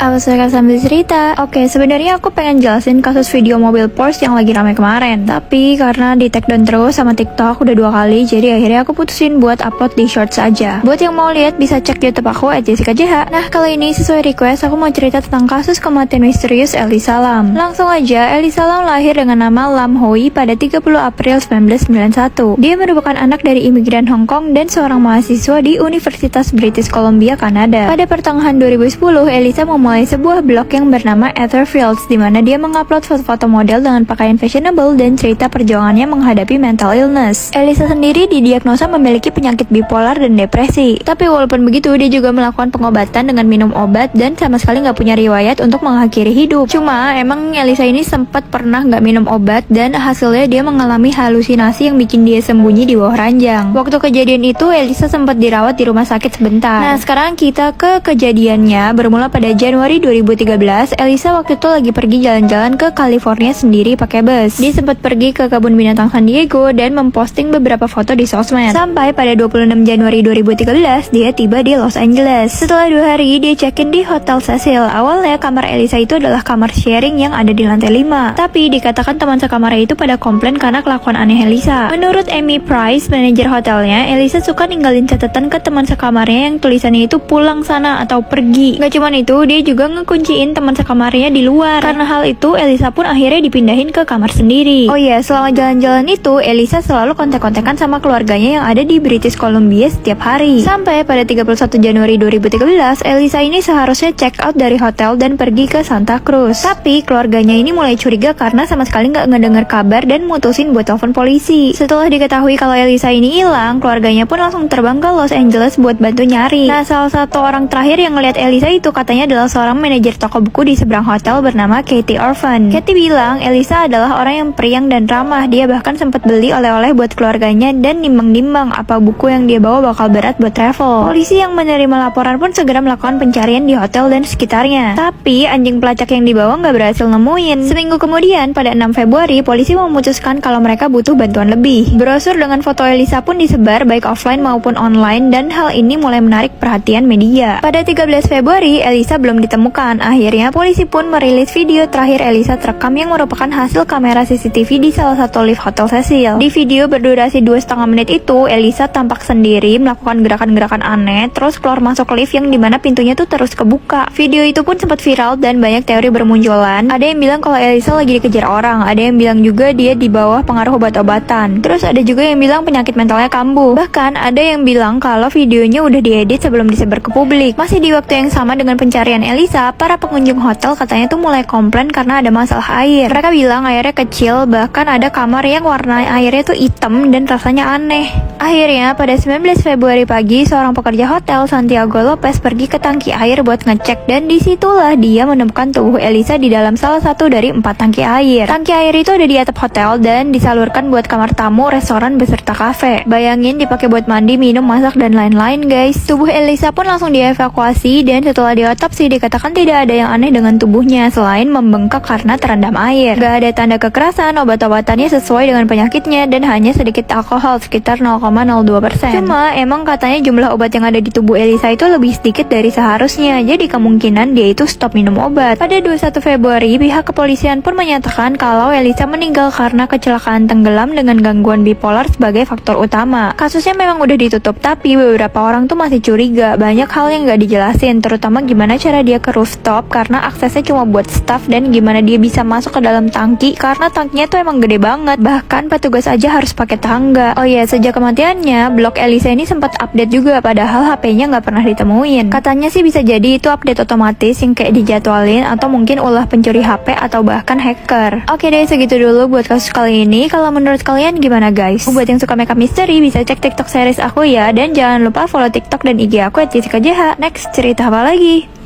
Aku suka sambil cerita. Oke, sebenarnya aku pengen jelasin kasus video mobil Porsche yang lagi ramai kemarin. Tapi karena di take down terus sama TikTok udah 2 kali, jadi akhirnya aku putusin buat upload di shorts aja. Buat yang mau lihat bisa cek YouTube aku @jessicajh. Nah, kali ini sesuai request aku mau cerita tentang kasus kematian misterius Elisa Lam. Langsung aja, Elisa Lam lahir dengan nama Lam Hoi pada 30 April 1991. Dia merupakan anak dari imigran Hong Kong dan seorang mahasiswa di Universitas British Columbia, Kanada. Pada pertengahan 2010, Elisa memulai sebuah blog yang bernama Etherfields, di mana dia mengupload foto-foto model dengan pakaian fashionable dan cerita perjuangannya menghadapi mental illness. Elisa sendiri didiagnosa memiliki penyakit bipolar dan depresi. Tapi walaupun begitu, dia juga melakukan pengobatan dengan minum obat dan sama sekali nggak punya riwayat untuk mengakhiri hidup. Cuma emang Elisa ini sempat pernah nggak minum obat dan hasilnya dia mengalami halusinasi yang bikin dia sembunyi di bawah ranjang. Waktu kejadian itu, Elisa sempat dirawat di rumah sakit sebentar. Nah, sekarang kita ke kejadiannya. Bermula pada Januari 2013, Elisa waktu itu lagi pergi jalan-jalan ke California sendiri pakai bus. Dia sempat pergi ke kebun binatang San Diego dan memposting beberapa foto di sosmed. Sampai pada 26 Januari 2013, dia tiba di Los Angeles. Setelah 2 hari, dia check-in di Hotel Cecil. Awalnya kamar Elisa itu adalah kamar sharing yang ada di lantai 5. Tapi dikatakan teman sekamarnya itu pada komplain karena kelakuan aneh Elisa. Menurut Amy Price, manajer hotelnya, Elisa suka ninggalin catatan ke teman sekamarnya yang tulisannya itu pulang sana atau pergi. Gak cuman itu, dia juga ngekunciin teman sekamarnya di luar. Karena hal itu, Elisa pun akhirnya dipindahin ke kamar sendiri. Oh iya, selama jalan-jalan itu, Elisa selalu kontak-kontakan sama keluarganya yang ada di British Columbia setiap hari. Sampai pada 31 Januari 2013, Elisa ini seharusnya check out dari hotel dan pergi ke Santa Cruz. Tapi keluarganya ini mulai curiga karena sama sekali nggak ngedengar kabar dan mutusin buat telepon polisi. Setelah diketahui kalau Elisa ini hilang, keluarganya pun langsung terbang ke Los Angeles buat bantu nyari. Nah, salah satu orang terakhir yang ngeliat Elisa itu katanya adalah seorang manajer toko buku di seberang hotel bernama Katie Orphan. Katie bilang Elisa adalah orang yang periang dan ramah. Dia bahkan sempat beli oleh-oleh buat keluarganya dan nimbang-nimbang apa buku yang dia bawa bakal berat buat travel. Polisi yang menerima laporan pun segera melakukan pencarian di hotel dan sekitarnya. Tapi anjing pelacak yang dibawa nggak berhasil nemuin. Seminggu kemudian, pada 6 Februari, polisi memutuskan kalau mereka butuh bantuan lebih. Brosur dengan foto Elisa pun disebar baik offline maupun online dan hal ini mulai menarik perhatian media. Pada 13 Februari, Elisa belum ditemukan. Akhirnya polisi pun merilis video terakhir Elisa terekam yang merupakan hasil kamera CCTV di salah satu lift Hotel Cecil. Di video berdurasi 2,5 menit itu, Elisa tampak sendiri melakukan gerakan-gerakan aneh, terus keluar masuk lift yang dimana pintunya tuh terus kebuka. Video itu pun sempat viral dan banyak teori bermunculan. Ada yang bilang kalau Elisa lagi dikejar orang, ada yang bilang juga dia di bawah pengaruh obat-obatan. Terus ada juga yang bilang penyakit mentalnya kambuh. Bahkan ada yang bilang kalau videonya udah diedit sebelum disebar ke publik. Masih di waktu yang sama dengan pencarian Elisa, para pengunjung hotel katanya tuh mulai komplain karena ada masalah air. Mereka bilang airnya kecil, bahkan ada kamar yang warna airnya tuh hitam dan rasanya aneh. Akhirnya pada 19 Februari pagi, seorang pekerja hotel Santiago Lopez pergi ke tangki air buat ngecek dan disitulah dia menemukan tubuh Elisa di dalam salah satu dari 4 tangki air. Tangki air itu ada di atap hotel dan disalurkan buat kamar tamu, restoran beserta kafe. Bayangin dipakai buat mandi, minum, masak dan lain-lain, guys. Tubuh Elisa pun langsung dievakuasi dan setelah diotopsi dikatakan tidak ada yang aneh dengan tubuhnya selain membengkak karena terendam air. Gak ada tanda kekerasan, obat-obatannya sesuai dengan penyakitnya dan hanya sedikit alkohol sekitar 0,02%. Cuma emang katanya jumlah obat yang ada di tubuh Elisa itu lebih sedikit dari seharusnya, jadi kemungkinan dia itu stop minum obat. Pada 21 Februari, pihak kepolisian pun menyatakan kalau Elisa meninggal karena kecelakaan tenggelam dengan gangguan bipolar sebagai faktor utama. Kasusnya memang udah ditutup, tapi beberapa orang tuh masih curiga. Banyak hal yang gak dijelasin, terutama gimana cara dia ke rooftop karena aksesnya cuma buat staff dan gimana dia bisa masuk ke dalam tangki karena tangkinya tuh emang gede banget. Bahkan petugas aja harus pakai tangga. Oh iya, sejak kematiannya, blog Elisa ini sempat update juga padahal HP-nya nggak pernah ditemuin. Katanya sih bisa jadi itu update otomatis yang kayak dijadwalin atau mungkin ulah pencuri HP atau bahkan hacker. Oke deh, segitu dulu buat kasus kali ini. Kalau menurut kalian gimana, guys? Buat yang suka makeup misteri bisa cek TikTok series aku ya, dan jangan lupa follow TikTok dan IG aku @jessicajh. Next, cerita apa lagi?